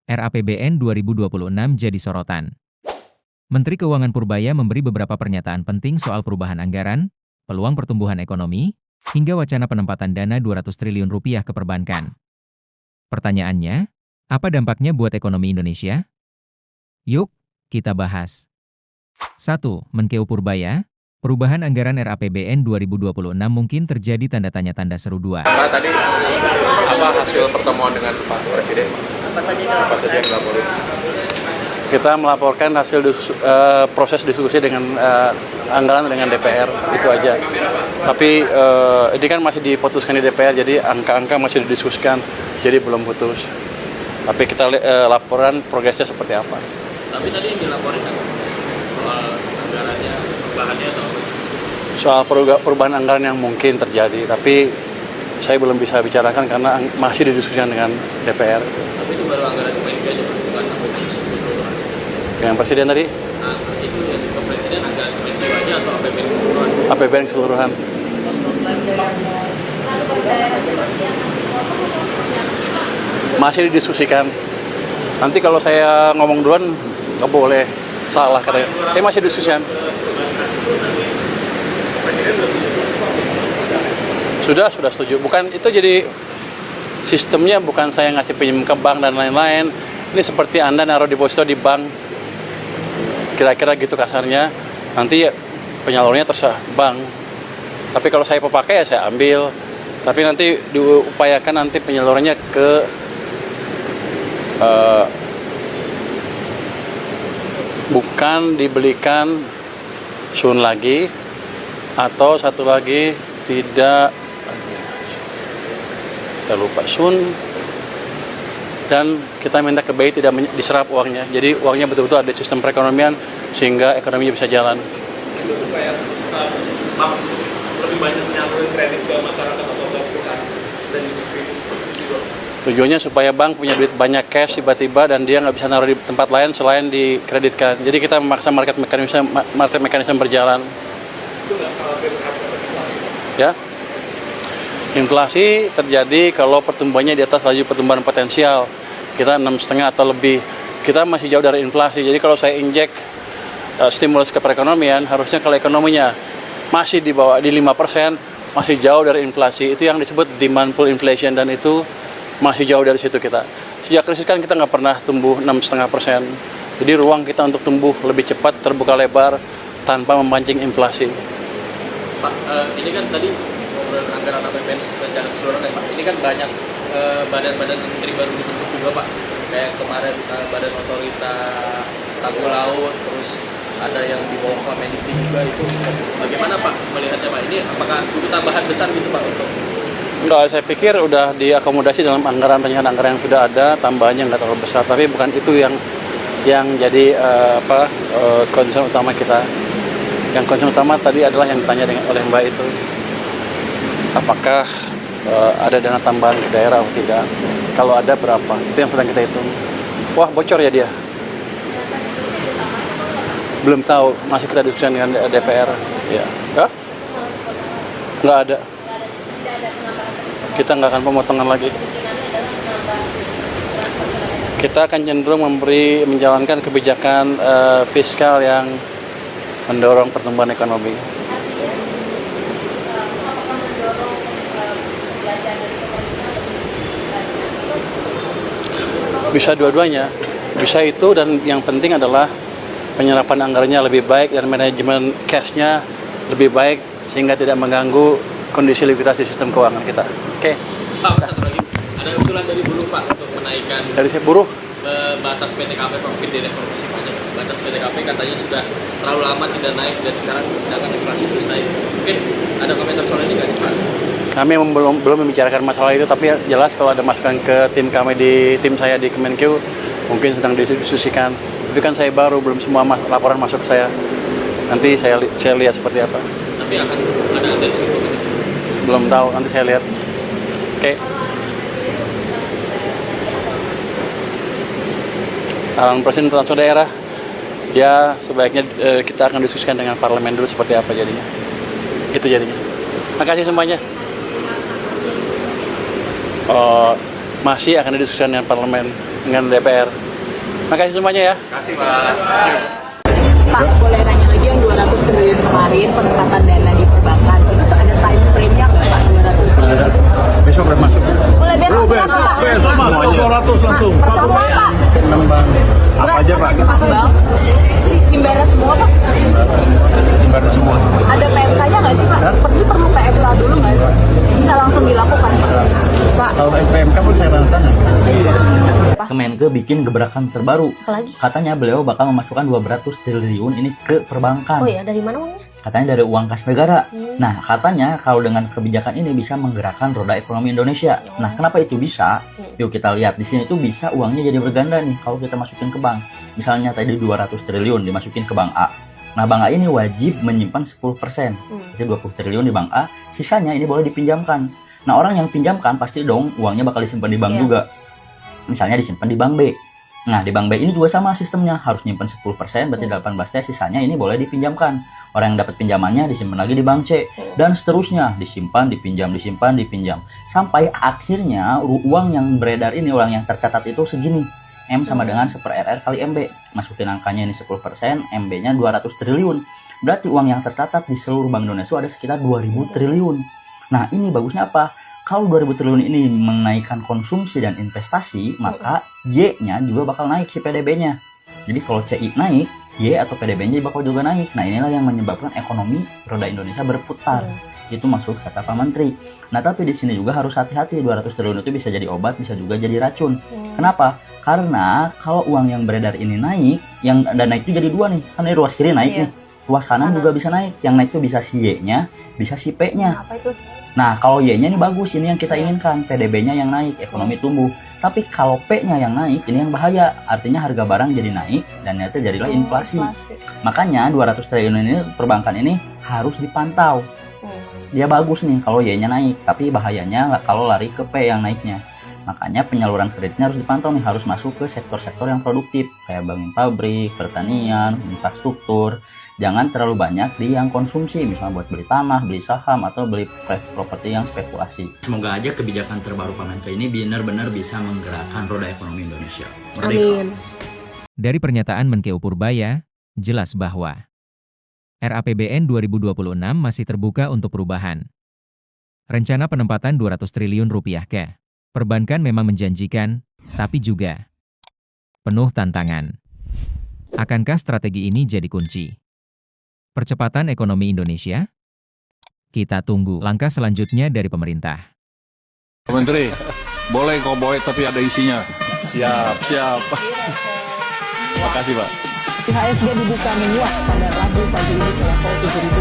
RAPBN 2026 jadi sorotan. Menteri Keuangan Purbaya memberi beberapa pernyataan penting soal perubahan anggaran, peluang pertumbuhan ekonomi, hingga wacana penempatan dana 200 triliun rupiah ke perbankan. Pertanyaannya, apa dampaknya buat ekonomi Indonesia? Yuk, kita bahas. 1. Menkeu Purbaya, perubahan anggaran RAPBN 2026 mungkin terjadi tanda tanya seru 2. Pak, tadi apa hasil pertemuan dengan Pak Presiden? Apa saja yang dilaporin? Kita melaporkan hasil proses diskusi dengan anggaran dengan DPR, itu aja. Tapi ini kan masih diputuskan di DPR, jadi angka-angka masih didiskusikan, jadi belum putus. Tapi kita laporan progresnya seperti apa. Tapi tadi yang dilaporin kan soal anggarannya, perubahannya atau Soal perubahan anggaran yang mungkin terjadi, tapi saya belum bisa bicarakan karena masih didiskusikan dengan DPR. tapi itu baru anggaran Kemenkeu aja, bukan sampai keseluruhan. Dengan Presiden tadi, Nah, itu yang ke Presiden anggaran Kemenkeu aja atau APBN keseluruhan? APBN keseluruhan. Masih didiskusikan. Nanti kalau saya ngomong duluan, nggak boleh, salah katanya. Masih didiskusikan. Sudah setuju. Bukan itu, jadi sistemnya bukan saya ngasih pinjam ke bank dan lain-lain. Ini seperti Anda naruh deposito di bank. Kira-kira gitu kasarnya. Nanti penyalurnya terserah bank. Tapi kalau saya pemakai ya saya ambil. Tapi nanti diupayakan nanti penyalurannya ke bukan dibelikan sun lagi, atau satu lagi tidak, saya lupa, sun, dan kita minta ke BI tidak diserap uangnya. Jadi uangnya betul-betul ada sistem perekonomian sehingga ekonominya bisa jalan. Itu supaya bank lebih banyak menyalurin kredit ke masyarakat atau ke perusahaan dan industri. Tujuannya supaya bank punya duit banyak cash tiba-tiba dan dia nggak bisa naruh di tempat lain selain dikreditkan. Jadi kita memaksa market mekanisme berjalan. Ya, inflasi terjadi kalau pertumbuhannya di atas laju pertumbuhan potensial. Kita 6,5 atau lebih. Kita masih jauh dari inflasi. Jadi kalau saya injek stimulus ke perekonomian, harusnya kalau ekonominya masih di bawah di 5%, masih jauh dari inflasi. Itu yang disebut demand pull inflation, dan itu masih jauh dari situ kita. Sejak krisis kan kita nggak pernah tumbuh 6,5%. Jadi ruang kita untuk tumbuh lebih cepat, terbuka lebar, tanpa memancing inflasi. Pak, ini kan tadi ngobrol anggaran APBN secara keseluruhan ya Pak. Ini kan banyak badan-badan menteri baru dibentuk juga Pak. Kayak kemarin Badan Otorita Tanggul Laut, terus ada yang di bawah Wamendikti juga itu. Bagaimana Pak melihatnya Pak? Ini apakah itu tambahan besar gitu Pak untuk? Enggak, saya pikir udah diakomodasi dalam anggaran anggaran yang sudah ada, tambahannya nggak terlalu besar. Tapi bukan itu yang jadi concern utama kita. Yang concern utama tadi adalah yang ditanya oleh Mbak itu, apakah ada dana tambahan ke daerah atau tidak? Kalau ada berapa? Itu yang sedang kita hitung. Wah, bocor ya dia? Belum tahu, masih kita diskusikan dengan DPR. Ya, nggak ada. Kita nggak akan pemotongan lagi. Kita akan cenderung menjalankan kebijakan fiskal yang mendorong pertumbuhan ekonomi. Bisa dua-duanya, bisa itu, dan yang penting adalah penyerapan anggarannya lebih baik dan manajemen cash-nya lebih baik sehingga tidak mengganggu kondisi likuiditas di sistem keuangan kita. Oke. Pak, satu lagi. Ada usulan dari buruh Pak untuk menaikkan Dari saya buruh, batas PTKP Pak, mungkin direformasi pajak. Batas PTKP katanya sudah terlalu lama tidak naik dan sekarang sedangkan inflasi terus naik. Mungkin ada komentar soal ini nggak sih Pak? kami belum membicarakan masalah itu, tapi jelas kalau ada masukan ke tim saya di Kemenkeu mungkin sedang didiskusikan. Tapi kan saya baru, belum semua laporan masuk ke saya. Nanti saya lihat seperti apa. Tapi akan ada atensi untuk itu. Belum tahu, nanti saya lihat. Oke. Arahan Presiden transfer daerah, ya sebaiknya kita akan diskusikan dengan parlemen dulu seperti apa jadinya. Itu jadinya. Makasih semuanya. Masih akan didiskusikan dengan parlemen. dengan DPR. Makasih semuanya ya. Kasih Pak. Pak, boleh nanya lagi yang 200 triliun kemarin penempatan dana di perbankan itu ada time frame-nya nggak Pak? 200 triliun itu? Besok udah masuk. Mulai besok Pak? Besok masuk 200 langsung. Pertama Pak? Nembang. Apa aja Pak? Bang, Himbara semua Pak? Ibarat semua. Ada PMK-nya nggak sih Pak? Perlu PMK dulu nggak sih? Bisa langsung dilakukan Pak? Kalau PMK pun saya tanda. Kemenkeu bikin gebrakan terbaru. Apalagi? Katanya beliau bakal memasukkan 200 triliun ini ke perbankan. Oh ya, dari mana uangnya? Katanya dari uang kas negara. Nah, katanya kalau dengan kebijakan ini bisa menggerakkan roda ekonomi Indonesia. Nah, kenapa itu bisa? Yuk kita lihat di sini tuh bisa uangnya jadi berganda nih kalau kita masukin ke bank. Misalnya tadi 200 triliun dimasukin ke bank A. Nah, bank A ini wajib menyimpan 10%. Jadi 20 triliun di bank A, sisanya ini boleh dipinjamkan. Nah, orang yang pinjamkan pasti dong uangnya bakal disimpan di bank juga. Misalnya disimpan di bank B. Nah, di bank B ini juga sama sistemnya, harus nyimpan 10%, berarti 18T, sisanya ini boleh dipinjamkan. Orang yang dapat pinjamannya disimpan lagi di bank C, dan seterusnya, disimpan, dipinjam, disimpan, dipinjam. Sampai akhirnya uang yang beredar ini, uang yang tercatat itu segini. M sama dengan 1/RR kali MB. Masukin angkanya ini 10%, MB-nya 200 triliun. Berarti uang yang tercatat di seluruh Bank Indonesia ada sekitar 2000 triliun. Nah, ini bagusnya apa? Kalau 2000 triliun ini menaikkan konsumsi dan investasi, maka Y-nya juga bakal naik si PDB-nya. Jadi kalau CI naik, Y atau PDB-nya bakal juga naik. Nah, inilah yang menyebabkan ekonomi roda Indonesia berputar. Itu maksud kata Pak Menteri. Nah, tapi di sini juga harus hati-hati. 200 triliun itu bisa jadi obat, bisa juga jadi racun. Kenapa? Karena kalau uang yang beredar ini naik, yang dana itu jadi dua nih. Kan ini ruas kiri naik nih. Ruas kanan juga bisa naik. Yang naik itu bisa si Y-nya, bisa si P-nya. Apa itu? Nah, kalau Y-nya ini bagus, ini yang kita inginkan, PDB-nya yang naik, ekonomi tumbuh. Tapi kalau P-nya yang naik, ini yang bahaya. Artinya harga barang jadi naik, dan ternyata jadilah inflasi. Makanya 200 triliun ini, perbankan ini harus dipantau. Dia bagus nih kalau Y-nya naik, tapi bahayanya kalau lari ke P yang naiknya. Makanya penyaluran kreditnya harus dipantau nih, harus masuk ke sektor-sektor yang produktif. Kayak bangun pabrik, pertanian, infrastruktur. Jangan terlalu banyak di yang konsumsi, misalnya buat beli tanah, beli saham, atau beli properti yang spekulasi. Semoga aja kebijakan terbaru Pak Menkeu ini benar-benar bisa menggerakkan roda ekonomi Indonesia. Amin. Dari pernyataan Menkeu Purbaya, jelas bahwa RAPBN 2026 masih terbuka untuk perubahan. Rencana penempatan 200 triliun rupiah ke perbankan memang menjanjikan, tapi juga penuh tantangan. Akankah strategi ini jadi kunci percepatan ekonomi Indonesia? Kita tunggu langkah selanjutnya dari pemerintah. Pak Menteri, boleh cowboy tapi ada isinya. Siap. Terima kasih Pak. IHSG dibuka menguat pada Rabu pagi ini ke level 7.000.